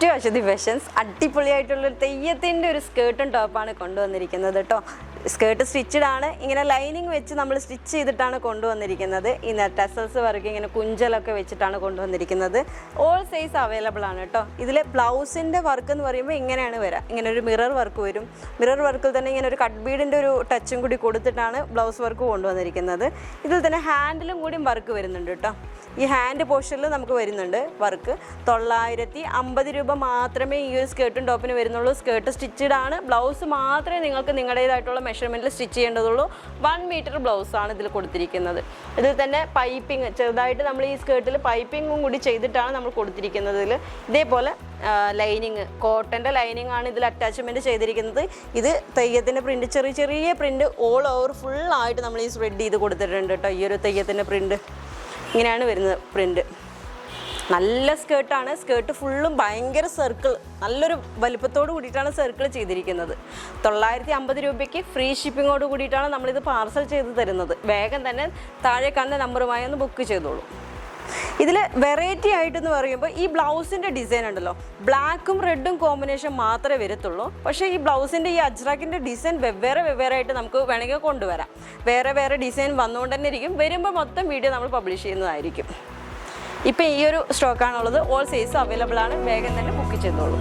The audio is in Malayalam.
To Aswathy fashions. അടിപൊളിയായിട്ടുള്ളൊരു തെയ്യത്തിൻ്റെ ഒരു സ്കേർട്ടും ടോപ്പാണ് കൊണ്ടുവന്നിരിക്കുന്നത് കേട്ടോ. സ്കേർട്ട് സ്റ്റിച്ചഡ് ആണ്. ഇങ്ങനെ ലൈനിങ് വെച്ച് നമ്മൾ സ്റ്റിച്ച് ചെയ്തിട്ടാണ് കൊണ്ടുവന്നിരിക്കുന്നത്. ഇന്ന് ടെസൽസ് വർക്ക് ഇങ്ങനെ കുഞ്ചലൊക്കെ വെച്ചിട്ടാണ് കൊണ്ടുവന്നിരിക്കുന്നത്. ഓൾ സൈസ് അവൈലബിൾ ആണ് കേട്ടോ. ഇതിൽ ബ്ലൗസിൻ്റെ വർക്ക് എന്ന് പറയുമ്പോൾ ഇങ്ങനെയാണ് വരിക. ഇങ്ങനെ ഒരു മിറർ വർക്ക് വരും. മിറർ വർക്കിൽ തന്നെ ഇങ്ങനെ ഒരു കട്ട് ബീഡിൻ്റെ ഒരു ടച്ചും കൂടി കൊടുത്തിട്ടാണ് ബ്ലൗസ് വർക്ക് കൊണ്ടുവന്നിരിക്കുന്നത്. ഇതിൽ തന്നെ ഹാൻഡിലും കൂടി വർക്ക് വരുന്നുണ്ട് കേട്ടോ. ഈ ഹാൻഡ് പോർഷനിൽ നമുക്ക് വരുന്നുണ്ട് വർക്ക്. 950 രൂപ മാത്രമേ ഈ ഒരു സ്കേർട്ടും ടോപ്പിന് വരുന്നുള്ളൂ. സ്കേർട്ട് സ്റ്റിച്ചഡ് ആണ്. ബ്ലൗസ് മാത്രമേ നിങ്ങൾക്ക് നിങ്ങളുടേതായിട്ടുള്ള മെഷർമെൻറ്റിൽ സ്റ്റിച്ച് ചെയ്യേണ്ടതുള്ളൂ. 1 മീറ്റർ ബ്ലൗസാണ് ഇതിൽ കൊടുത്തിരിക്കുന്നത്. ഇതിൽ തന്നെ പൈപ്പിംഗ് ചെറുതായിട്ട് നമ്മൾ ഈ സ്കേർട്ടിൽ പൈപ്പിങ്ങും കൂടി ചെയ്തിട്ടാണ് നമ്മൾ കൊടുത്തിരിക്കുന്നത്. ഇതേപോലെ ലൈനിങ്, കോട്ടൻ്റെ ലൈനിങ് ആണ് ഇതിൽ അറ്റാച്ച്മെൻറ്റ് ചെയ്തിരിക്കുന്നത്. ഇത് തെയ്യത്തിൻ്റെ പ്രിൻറ്റ്, ചെറിയ ചെറിയ പ്രിൻറ്റ് ഓൾ ഓവർ ഫുള്ളായിട്ട് നമ്മൾ ഈ സ്പ്രെഡ് ചെയ്ത് കൊടുത്തിട്ടുണ്ട് കേട്ടോ. ഈ ഒരു തെയ്യത്തിൻ്റെ പ്രിൻറ്റ് ഇങ്ങനെയാണ് വരുന്നത് പ്രിൻറ്റ്. നല്ല സ്കേർട്ടാണ്. സ്കേർട്ട് ഫുള്ളും ഭയങ്കര സർക്കിൾ, നല്ലൊരു വലിപ്പത്തോട് കൂടിയിട്ടാണ് സർക്കിൾ ചെയ്തിരിക്കുന്നത്. 950 രൂപയ്ക്ക് ഫ്രീ ഷിപ്പിങ്ങോട് കൂടിയിട്ടാണ് നമ്മളിത് പാർസൽ ചെയ്ത് തരുന്നത്. വേഗം തന്നെ താഴെ കാണുന്ന നമ്പറുമായി ഒന്ന് ബുക്ക് ചെയ്തോളൂ. ഇതിൽ വെറൈറ്റി ആയിട്ടെന്ന് പറയുമ്പോൾ ഈ ബ്ലൗസിൻ്റെ ഡിസൈൻ ഉണ്ടല്ലോ, ബ്ലാക്കും റെഡും കോമ്പിനേഷൻ മാത്രമേ വരത്തുള്ളൂ. പക്ഷേ ഈ ബ്ലൗസിൻ്റെ ഈ അജ്രാക്കിൻ്റെ ഡിസൈൻ വെവ്വേറെ ആയിട്ട് നമുക്ക് വേണമെങ്കിൽ കൊണ്ടുവരാം. വേറെ ഡിസൈൻ വന്നുകൊണ്ട് തന്നെ ഇരിക്കും. വരുമ്പോൾ മൊത്തം വീഡിയോ നമ്മൾ പബ്ലിഷ് ചെയ്യുന്നതായിരിക്കും. ഇപ്പം ഈ ഒരു സ്റ്റോക്കാണുള്ളത്. ഓൾ സൈസ് അവൈലബിൾ ആണ്. വേഗം തന്നെ ബുക്ക് ചെയ്തോളൂ.